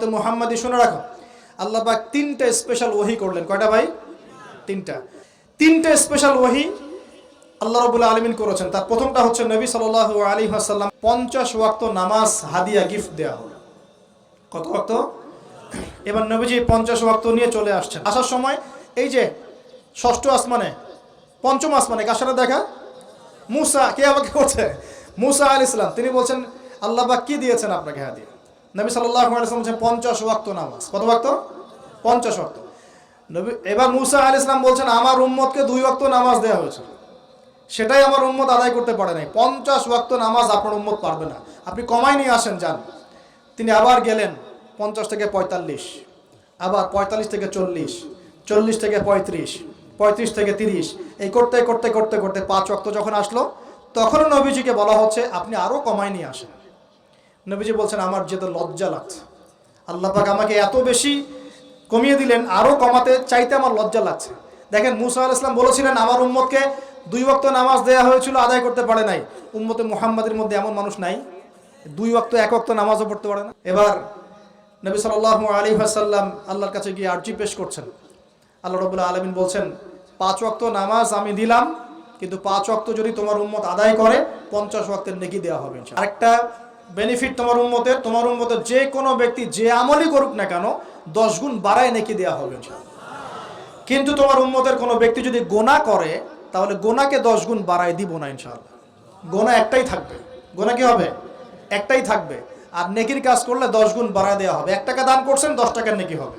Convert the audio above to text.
উম্মতে মুহাম্মাদি শুনে রাখো, আল্লাহ পাক তিনটা স্পেশাল ওহী করলেন। কয়টা ভাই? তিনটা স্পেশাল ওহী আল্লাহ রাব্বুল আলামিন করেছেন। তার প্রথমটা হচ্ছে নবী সাল্লাল্লাহু আলাইহি ওয়াসাল্লাম 50 ওয়াক্ত নামাজ হাদিয়া গিফট দেওয়া হলো। কত ওয়াক্ত? এবার নবীজি 50 ওয়াক্ত নিয়ে চলে আসছেন। আসার সময় এই যে ষষ্ঠ আসমানে, পঞ্চম আসমানে কার সাথে দেখা? মুসা। কে আমাকে করছে? মুসা আলাইহিস সালাম। তিনি বলছেন আল্লাহ পাক কি দিয়েছেন আপনাকে হাদিয়া? নবী সাল্লাল্লাহু আলাইহি ওয়াসাল্লাম বলছেন 50 ওয়াক্ত নামাজ। কত ওয়াক্ত? 50 ওয়াক্ত। নবী এবার মুসা আলাইহিস সালাম বলছেন আমার উম্মতকে 2 ওয়াক্ত নামাজ দেওয়া হয়েছে, সেটাই আমার উম্মত আদায় করতে পারে নাই। 50 ওয়াক্ত নামাজ আপনার উম্মত পারবে না, আপনি কমাই নিয়ে আসেন যান। তিনি আবার গেলেন 50 থেকে 45, আবার 45 থেকে 40, 40 থেকে 35, 35 থেকে 30, এই করতে করতে করতে করতে 5 ওয়াক্ত যখন আসলো তখনও নবীজিকে বলা হচ্ছে আপনি আরও কমাই নিয়ে আসেন। নবীজি বলছেন আমার যেতে লজ্জা লাগছে, আল্লাহ পাক আমাকে এত বেশি কমিয়ে দিলেন, আরও কমাতে চাইতে আমার লজ্জা লাগছে। দেখেন মুসা আলাইহিস সালাম বলেছিলেন আমার উম্মতকে 2 ওয়াক্ত নামাজ দেওয়া হয়েছিল, আদায় করতে পারে নাই। উম্মতে মুহাম্মাদের মধ্যে এমন মানুষ নাই 2 ওয়াক্ত 1 ওয়াক্ত নামাজও পড়তে পারে না। এবার নবী সাল্লাল্লাহু আলাইহি ওয়াসাল্লাম আল্লাহর কাছে গিয়ে আরজি পেশ করছেন। আল্লাহ রাব্বুল আলামিন বলছেন 5 ওয়াক্ত নামাজ আমি দিলাম, কিন্তু 5 ওয়াক্ত যদি তোমার উম্মত আদায় করে 50 ওয়াক্তের নেকি দেওয়া হবে ইনশাআল্লাহ। আরেকটা বেনিফিট তোমার উম্মতের যে কোনো ব্যক্তি যে আমলই করুক না কেন 10 গুণ বাড়ায় নেকি দেওয়া হবে ইনশাআল্লাহ। কিন্তু তোমার উম্মতের কোনো ব্যক্তি যদি গোনা করে তাহলে গোনাকে 10 গুণ বাড়ায় দিব না ইনশাআল্লাহ। গোনা একটাই থাকবে। গোনা কি হবে? একটাই থাকবে। আর নেকির কাজ করলে 10 গুণ বাড়ায় দেওয়া হবে। 1 টাকা দান করছেন 10 টাকার নেকি হবে।